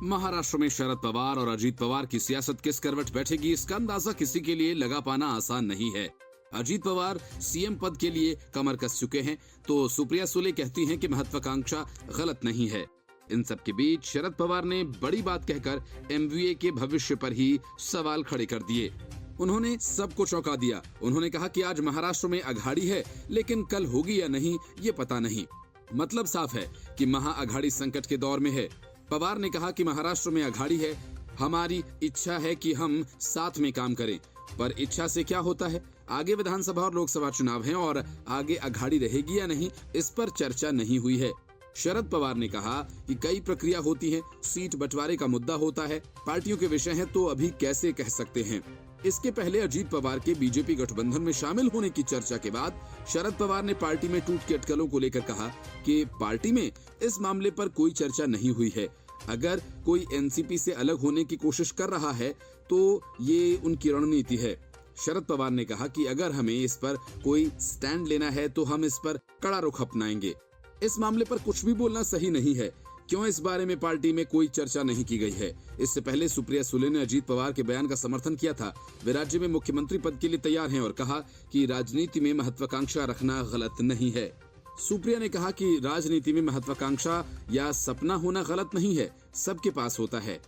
महाराष्ट्र में शरद पवार और अजीत पवार की सियासत किस करवट बैठेगी, इसका अंदाजा किसी के लिए लगा पाना आसान नहीं है। अजीत पवार सीएम पद के लिए कमर कस चुके हैं, तो सुप्रिया सुले कहती हैं कि महत्वाकांक्षा गलत नहीं है। इन सब के बीच शरद पवार ने बड़ी बात कहकर एमवीए के भविष्य पर ही सवाल खड़े कर दिए। उन्होंने सबको चौंका दिया। उन्होंने कहा कि आज महाराष्ट्र में अघाड़ी है, लेकिन कल होगी या नहीं ये पता नहीं। मतलब साफ है कि महाअघाड़ी संकट के दौर में है। पवार ने कहा कि महाराष्ट्र में अघाड़ी है, हमारी इच्छा है कि हम साथ में काम करें, पर इच्छा से क्या होता है। आगे विधानसभा और लोकसभा चुनाव हैं और आगे अघाड़ी रहेगी या नहीं इस पर चर्चा नहीं हुई है। शरद पवार ने कहा कि कई प्रक्रिया होती है, सीट बंटवारे का मुद्दा होता है, पार्टियों के विषय है, तो अभी कैसे कह सकते हैं। इसके पहले अजीत पवार के बीजेपी गठबंधन में शामिल होने की चर्चा के बाद शरद पवार ने पार्टी में टूट के अटकलों को लेकर कहा कि पार्टी में इस मामले पर कोई चर्चा नहीं हुई है। अगर कोई एनसीपी से अलग होने की कोशिश कर रहा है तो ये उनकी रणनीति है। शरद पवार ने कहा कि अगर हमें इस पर कोई स्टैंड लेना है तो हम इस पर कड़ा रुख अपनाएंगे। इस मामले पर कुछ भी बोलना सही नहीं है। क्यों इस बारे में पार्टी में कोई चर्चा नहीं की गई है। इससे पहले सुप्रिया सुले ने अजीत पवार के बयान का समर्थन किया था। वे राज्य में मुख्यमंत्री पद के लिए तैयार हैं और कहा कि राजनीति में महत्वाकांक्षा रखना गलत नहीं है। सुप्रिया ने कहा कि राजनीति में महत्वाकांक्षा या सपना होना गलत नहीं है, सबके पास होता है,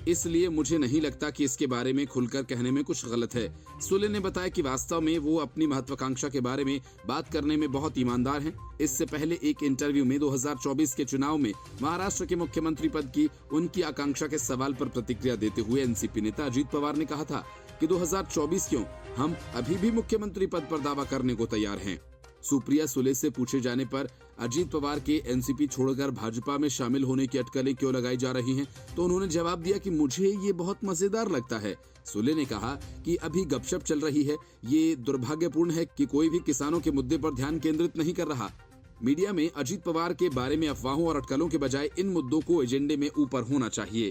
इसलिए मुझे नहीं लगता कि इसके बारे में खुलकर कहने में कुछ गलत है। सुले ने बताया कि वास्तव में वो अपनी महत्वाकांक्षा के बारे में बात करने में बहुत ईमानदार हैं। इससे पहले एक इंटरव्यू में 2024 के चुनाव में महाराष्ट्र के मुख्यमंत्री पद की उनकी आकांक्षा के सवाल पर प्रतिक्रिया देते हुए एनसीपी नेता अजीत पवार ने कहा था कि 2024 क्यों, हम अभी भी मुख्यमंत्री पद पर दावा करने को तैयार हैं। सुप्रिया सुले से पूछे जाने पर अजीत पवार के एनसीपी छोड़कर भाजपा में शामिल होने की अटकलें क्यों लगाई जा रही हैं, तो उन्होंने जवाब दिया कि मुझे ये बहुत मजेदार लगता है। सुले ने कहा कि अभी गपशप चल रही है, ये दुर्भाग्यपूर्ण है कि कोई भी किसानों के मुद्दे पर ध्यान केंद्रित नहीं कर रहा। मीडिया में अजीत पवार के बारे में अफवाहों और अटकलों के बजाय इन मुद्दों को एजेंडे में ऊपर होना चाहिए।